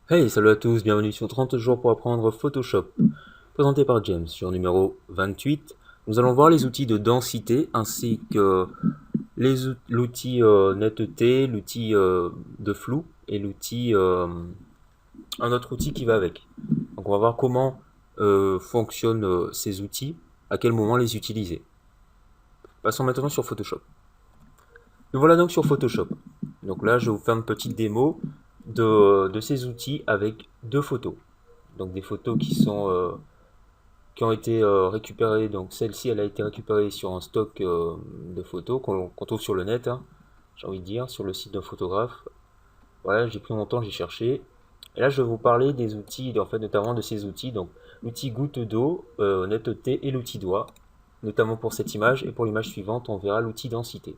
Hey, salut à tous, bienvenue sur 30 jours pour apprendre Photoshop. Présenté par James, sur numéro 28. Nous allons voir les outils de densité ainsi que l'outil netteté, l'outil de flou et un autre outil qui va avec. Donc on va voir comment fonctionnent ces outils, à quel moment les utiliser. Passons maintenant sur Photoshop. Nous voilà donc sur Photoshop. Donc là, je vais vous faire une petite démo de ces outils avec deux photos. Donc des photos qui ont été récupérées. Donc celle-ci, elle a été récupérée sur un stock de photos qu'on trouve sur le net, hein, j'ai envie de dire, sur le site d'un photographe. Voilà, j'ai pris mon temps, j'ai cherché. Et là, je vais vous parler des outils, en fait, notamment de ces outils. Donc l'outil goutte d'eau, netteté et l'outil doigt, notamment pour cette image. Et pour l'image suivante, on verra l'outil densité.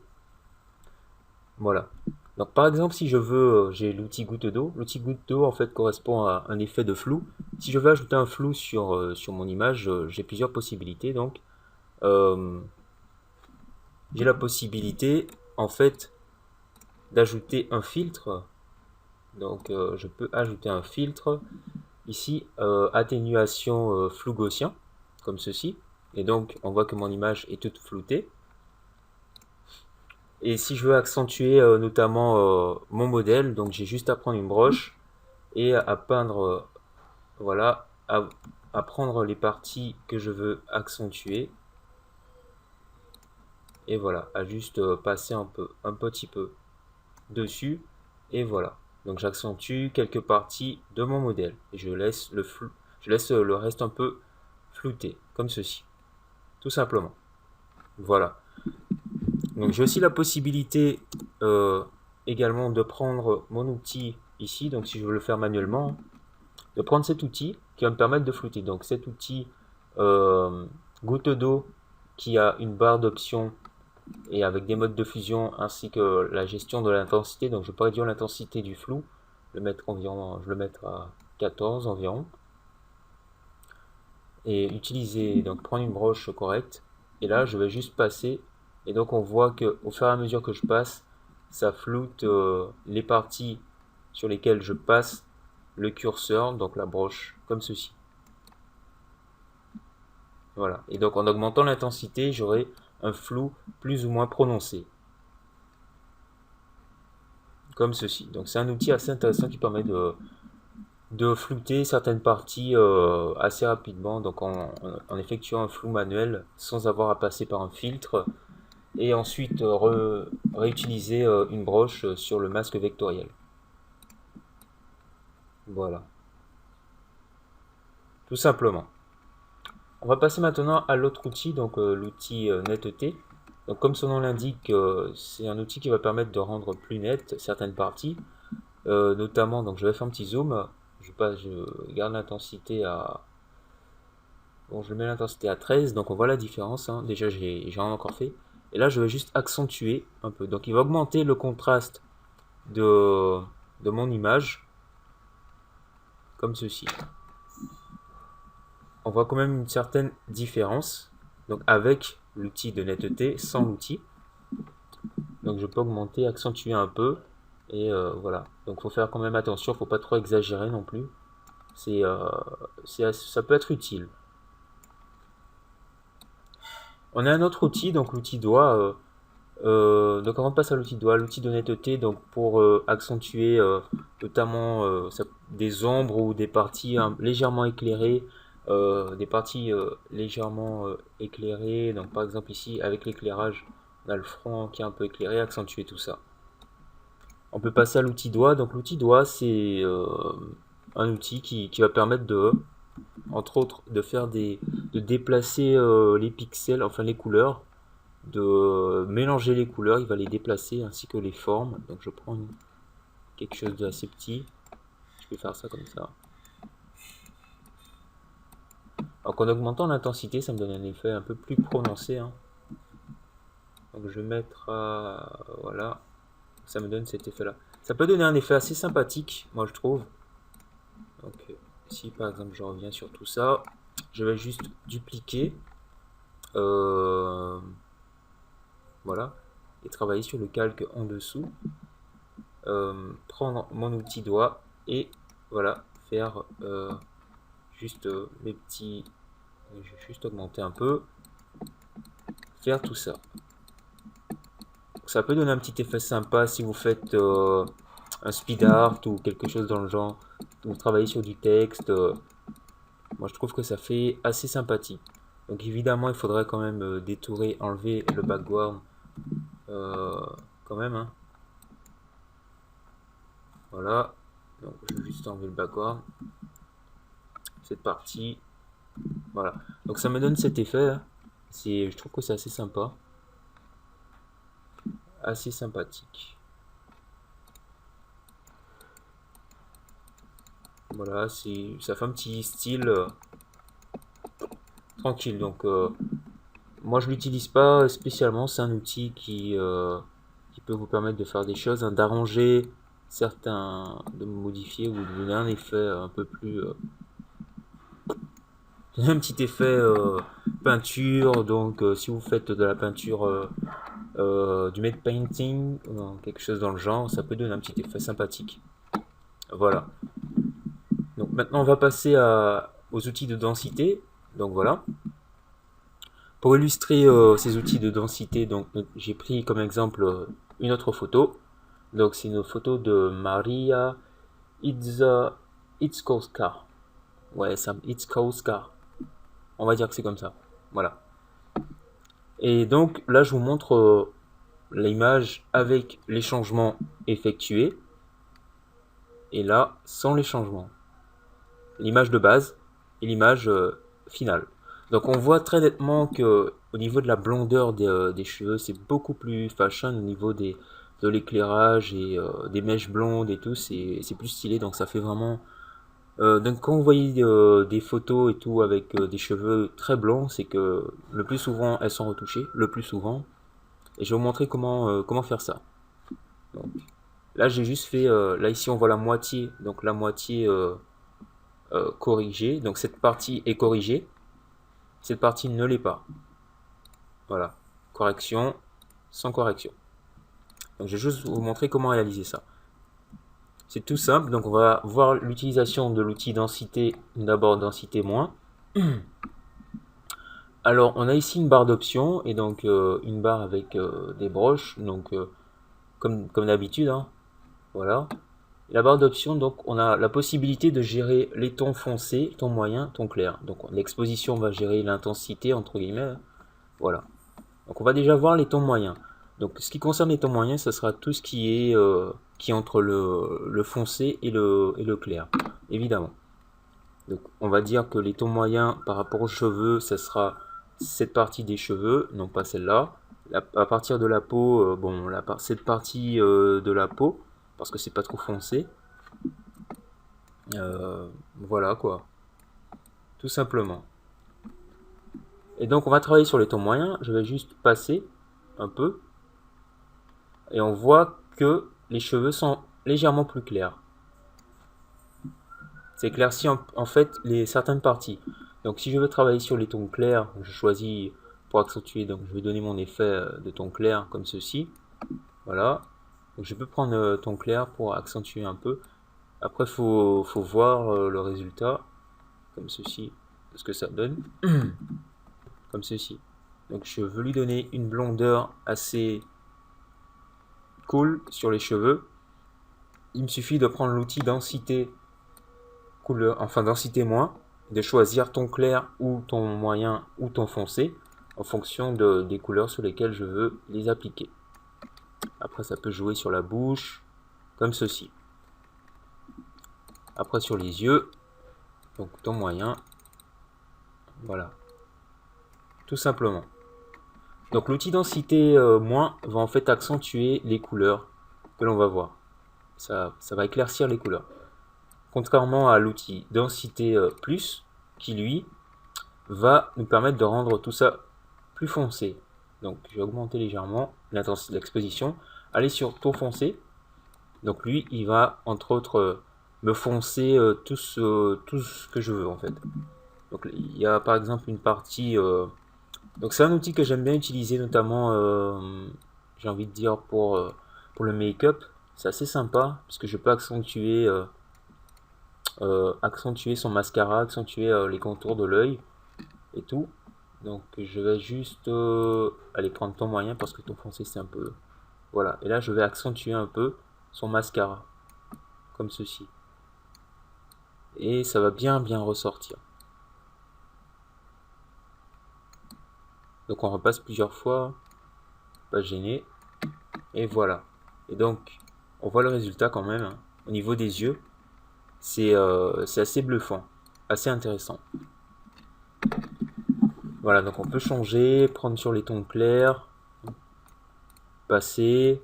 Voilà. Donc par exemple, si je veux, j'ai l'outil goutte d'eau. L'outil goutte d'eau en fait correspond à un effet de flou. Si je veux ajouter un flou sur mon image, j'ai plusieurs possibilités. Donc euh, j'ai la possibilité en fait d'ajouter un filtre. Donc je peux ajouter un filtre ici, atténuation flou gaussien, comme ceci. Et donc on voit que mon image est toute floutée. Et si je veux accentuer notamment mon modèle, donc j'ai juste à prendre une broche et à peindre, voilà, à prendre les parties que je veux accentuer et voilà, à juste passer un petit peu dessus et voilà. Donc j'accentue quelques parties de mon modèle et je laisse le reste un peu flouté, comme ceci, tout simplement. Voilà. Donc j'ai aussi la possibilité également de prendre mon outil ici, donc si je veux le faire manuellement, de prendre cet outil qui va me permettre de flouter. Donc cet outil goutte d'eau qui a une barre d'options et avec des modes de fusion ainsi que la gestion de l'intensité. Donc je peux réduire l'intensité du flou, je vais le mettre à 14 environ. Et utiliser, donc prendre une broche correcte. Et là je vais juste passer. Et donc on voit que au fur et à mesure que je passe, ça floute les parties sur lesquelles je passe le curseur, donc la broche, comme ceci. Voilà. Et donc en augmentant l'intensité, j'aurai un flou plus ou moins prononcé. Comme ceci. Donc c'est un outil assez intéressant qui permet de flouter certaines parties assez rapidement, donc en effectuant un flou manuel sans avoir à passer par un filtre et ensuite réutiliser une broche sur le masque vectoriel. Voilà. Tout simplement. On va passer maintenant à l'autre outil, donc l'outil netteté. Donc comme son nom l'indique, c'est un outil qui va permettre de rendre plus net certaines parties, notamment, donc je vais faire un petit zoom, je garde l'intensité à... Bon, je mets l'intensité à 13, donc on voit la différence, hein. Déjà j'ai rien encore fait. Et là je vais juste accentuer un peu. Donc il va augmenter le contraste de, de mon image, comme ceci. On voit quand même une certaine différence, donc avec l'outil de netteté, sans l'outil. Donc je peux augmenter, accentuer un peu, et voilà. Donc il faut faire quand même attention, il ne faut pas trop exagérer non plus. Ça peut être utile. On a un autre outil, donc l'outil doigt. Donc avant de passer à l'outil doigt, l'outil de netteté, donc pour accentuer notamment des ombres ou des parties légèrement éclairées, des parties légèrement éclairées. Donc par exemple ici avec l'éclairage, on a le front qui est un peu éclairé, accentuer tout ça. On peut passer à l'outil doigt. Donc l'outil doigt, c'est un outil qui va permettre de, entre autres, de déplacer les pixels, enfin les couleurs, de mélanger les couleurs, il va les déplacer ainsi que les formes. Donc je prends quelque chose d'assez petit, je vais faire ça comme ça. Donc en augmentant l'intensité, ça me donne un effet un peu plus prononcé, hein. Donc je vais mettre à... Voilà, ça me donne cet effet là. Ça peut donner un effet assez sympathique, moi je trouve. Donc si par exemple je reviens sur tout ça, je vais juste dupliquer, euh, voilà, et travailler sur le calque en dessous. Prendre mon outil doigt et voilà, faire juste les petits, je vais juste augmenter un peu, faire tout ça. Ça peut donner un petit effet sympa si vous faites un speed art ou quelque chose dans le genre, vous travaillez sur du texte. Moi je trouve que ça fait assez sympathique. Donc évidemment il faudrait quand même détourer, enlever le background euh, quand même. Hein. Voilà. Donc je vais juste enlever le background. Cette partie. Voilà. Donc ça me donne cet effet. Hein. Je trouve que c'est assez sympa. Assez sympathique. Voilà, ça fait un petit style tranquille. Donc moi je l'utilise pas spécialement. C'est un outil qui peut vous permettre de faire des choses, hein, d'arranger certains, de modifier ou de donner un effet un peu plus un petit effet peinture. Donc si vous faites de la peinture du matte painting, quelque chose dans le genre, ça peut donner un petit effet sympathique. Voilà. Donc maintenant on va passer aux outils de densité. Donc voilà. Pour illustrer ces outils de densité, donc j'ai pris comme exemple une autre photo. Donc c'est une photo de Maria Itzkowska. Ouais, ça Itzkowska. On va dire que c'est comme ça. Voilà. Et donc là je vous montre l'image avec les changements effectués. Et là, sans les changements. L'image de base et l'image finale. Donc on voit très nettement que au niveau de la blondeur des cheveux, c'est beaucoup plus fashion au niveau de l'éclairage et des mèches blondes et tout, c'est plus stylé, donc ça fait vraiment... donc quand vous voyez des photos et tout avec des cheveux très blancs, c'est que le plus souvent elles sont retouchées, le plus souvent, et je vais vous montrer comment faire ça. Donc, là j'ai juste fait, là ici on voit la moitié, donc la moitié corrigée, donc cette partie est corrigée, cette partie ne l'est pas. Voilà, correction, sans correction. Donc je vais juste vous montrer comment réaliser ça. C'est tout simple, donc on va voir l'utilisation de l'outil densité, d'abord densité moins. Alors on a ici une barre d'options, et donc une barre avec des broches, donc comme d'habitude, hein, voilà. La barre d'options, donc on a la possibilité de gérer les tons foncés, tons moyens, tons clairs. Donc l'exposition va gérer l'intensité, entre guillemets, voilà. Donc on va déjà voir les tons moyens. Donc ce qui concerne les tons moyens, ce sera tout ce qui est entre le foncé et le clair, évidemment. Donc on va dire que les tons moyens par rapport aux cheveux, ce sera cette partie des cheveux, non pas celle-là. À partir de la peau, bon, cette partie de la peau, parce que c'est pas trop foncé. Voilà quoi, tout simplement. Et donc on va travailler sur les tons moyens. Je vais juste passer un peu. Et on voit que les cheveux sont légèrement plus clairs. C'est éclairci en fait certaines parties. Donc si je veux travailler sur les tons clairs, je choisis pour accentuer, donc je vais donner mon effet de ton clair comme ceci. Voilà. Donc je peux prendre ton clair pour accentuer un peu. Après faut voir le résultat comme ceci, ce que ça donne. Comme ceci. Donc je veux lui donner une blondeur assez cool sur les cheveux. Il me suffit de prendre l'outil densité couleur, enfin densité moins, de choisir ton clair ou ton moyen ou ton foncé en fonction des couleurs sur lesquelles je veux les appliquer. Après ça peut jouer sur la bouche comme ceci. Après sur les yeux, donc ton moyen, voilà, tout simplement. Donc l'outil densité moins va en fait accentuer les couleurs que l'on va voir. Ça va éclaircir les couleurs. Contrairement à l'outil densité plus, qui lui va nous permettre de rendre tout ça plus foncé. Donc je vais augmenter légèrement l'intensité de l'exposition. Aller sur taux foncé. Donc lui, il va entre autres me foncer tout ce que je veux en fait. Donc il y a par exemple une partie... donc c'est un outil que j'aime bien utiliser notamment, j'ai envie de dire, pour le make-up. C'est assez sympa parce que je peux accentuer accentuer son mascara, accentuer les contours de l'œil et tout. Donc je vais juste aller prendre ton moyen parce que ton foncé c'est un peu... Voilà, et là je vais accentuer un peu son mascara, comme ceci. Et ça va bien ressortir. Donc on repasse plusieurs fois, pas gêné. Et voilà. Et donc on voit le résultat quand même, hein. Au niveau des yeux, c'est assez bluffant, assez intéressant. Voilà, donc on peut changer, prendre sur les tons clairs, passer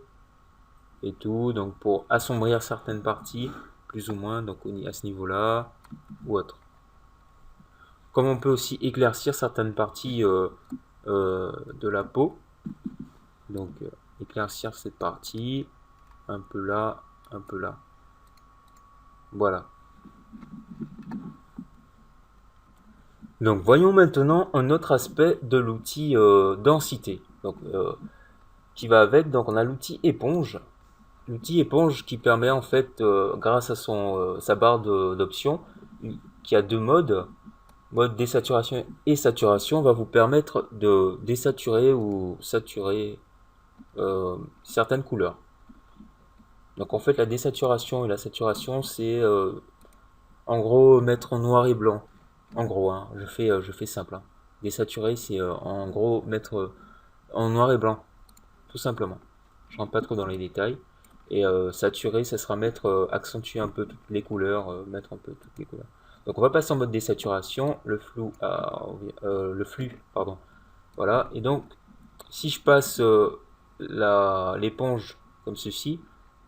et tout, donc pour assombrir certaines parties, plus ou moins, donc à ce niveau-là, ou autre. Comme on peut aussi éclaircir certaines parties de la peau, donc éclaircir cette partie, un peu là, un peu là. Voilà. Donc voyons maintenant un autre aspect de l'outil densité, donc, qui va avec. Donc on a l'outil éponge. L'outil éponge qui permet en fait, grâce à sa barre d'options, qui a deux modes, mode désaturation et saturation, va vous permettre de désaturer ou saturer certaines couleurs. Donc en fait la désaturation et la saturation c'est en gros mettre en noir et blanc. En gros, hein, je fais simple, hein. Désaturer c'est en gros mettre en noir et blanc, tout simplement. Je rentre pas trop dans les détails. Et saturer, ça sera mettre, accentuer un peu toutes les couleurs, mettre un peu toutes les couleurs. Donc on va passer en mode désaturation, le flux, pardon. Voilà, et donc si je passe l'éponge comme ceci,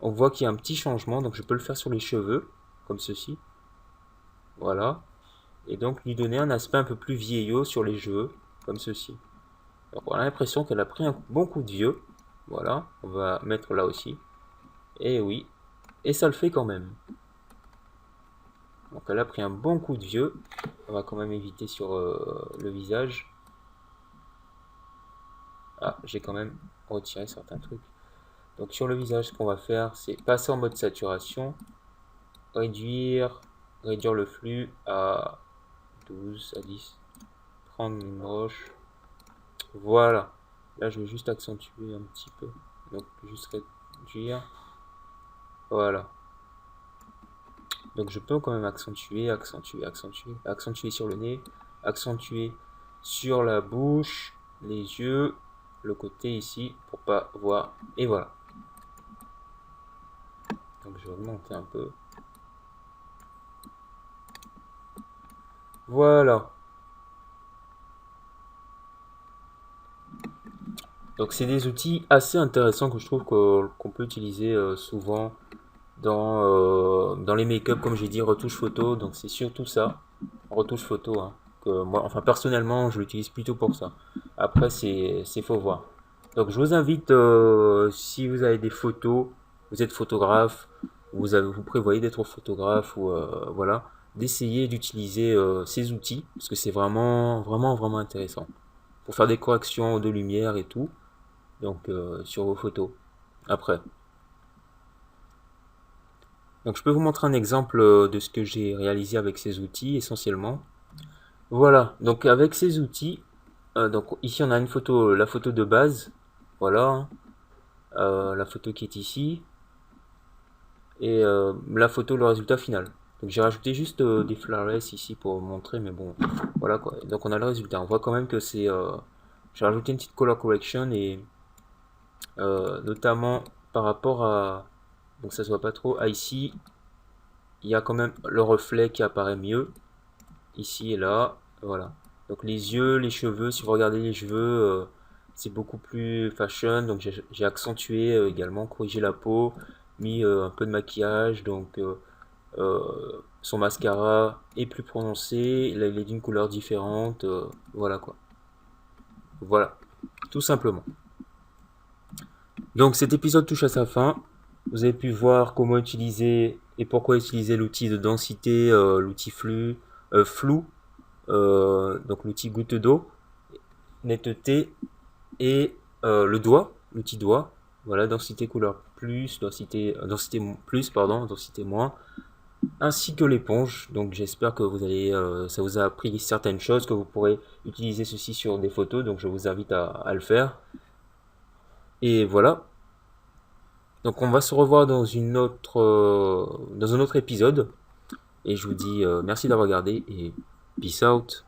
on voit qu'il y a un petit changement, donc je peux le faire sur les cheveux, comme ceci. Voilà, et donc lui donner un aspect un peu plus vieillot sur les cheveux, comme ceci. Donc on a l'impression qu'elle a pris un bon coup de vieux. Voilà, on va mettre là aussi. Et oui, et ça le fait quand même. Donc elle a pris un bon coup de vieux. On va quand même éviter sur le visage. Ah, j'ai quand même retiré certains trucs. Donc sur le visage, ce qu'on va faire, c'est passer en mode saturation, réduire le flux à 12, à 10, prendre une broche. Voilà. Là, je vais juste accentuer un petit peu. Donc juste réduire. Voilà. Donc je peux quand même accentuer sur le nez, accentuer sur la bouche, les yeux, le côté ici, pour pas voir. Et voilà. Donc je vais augmenter un peu. Voilà. Donc c'est des outils assez intéressants que je trouve qu'on peut utiliser souvent dans les make-up, comme j'ai dit, retouche photo. Donc c'est surtout ça, retouche photo, hein, que moi, enfin personnellement, je l'utilise plutôt pour ça. Après, faut voir. Donc je vous invite, si vous avez des photos, vous êtes photographe, vous prévoyez d'être photographe ou voilà, d'essayer d'utiliser ces outils parce que c'est vraiment intéressant pour faire des corrections de lumière et tout. Donc sur vos photos. Après. Donc je peux vous montrer un exemple de ce que j'ai réalisé avec ces outils essentiellement. Voilà, donc avec ces outils, donc ici on a une photo, la photo de base, voilà, hein. La photo qui est ici, et la photo, le résultat final. Donc j'ai rajouté juste des flawless ici pour montrer, mais bon, voilà quoi. Donc on a le résultat, on voit quand même que c'est... j'ai rajouté une petite color correction et notamment par rapport à... Donc ça se voit pas trop, ici, il y a quand même le reflet qui apparaît mieux, ici et là, voilà. Donc les yeux, les cheveux, si vous regardez les cheveux, c'est beaucoup plus fashion, donc j'ai accentué également, corrigé la peau, mis un peu de maquillage, donc son mascara est plus prononcé, il est d'une couleur différente, voilà quoi. Voilà, tout simplement. Donc cet épisode touche à sa fin. Vous avez pu voir comment utiliser et pourquoi utiliser l'outil de densité, l'outil flou, donc l'outil goutte d'eau, netteté et le doigt, l'outil doigt. Voilà, densité couleur plus, densité plus, pardon, densité moins. ainsi que l'éponge. Donc j'espère que ça vous a appris certaines choses, que vous pourrez utiliser ceci sur des photos. Donc je vous invite à le faire. Et voilà. Donc on va se revoir dans un autre épisode. Et je vous dis merci d'avoir regardé et peace out.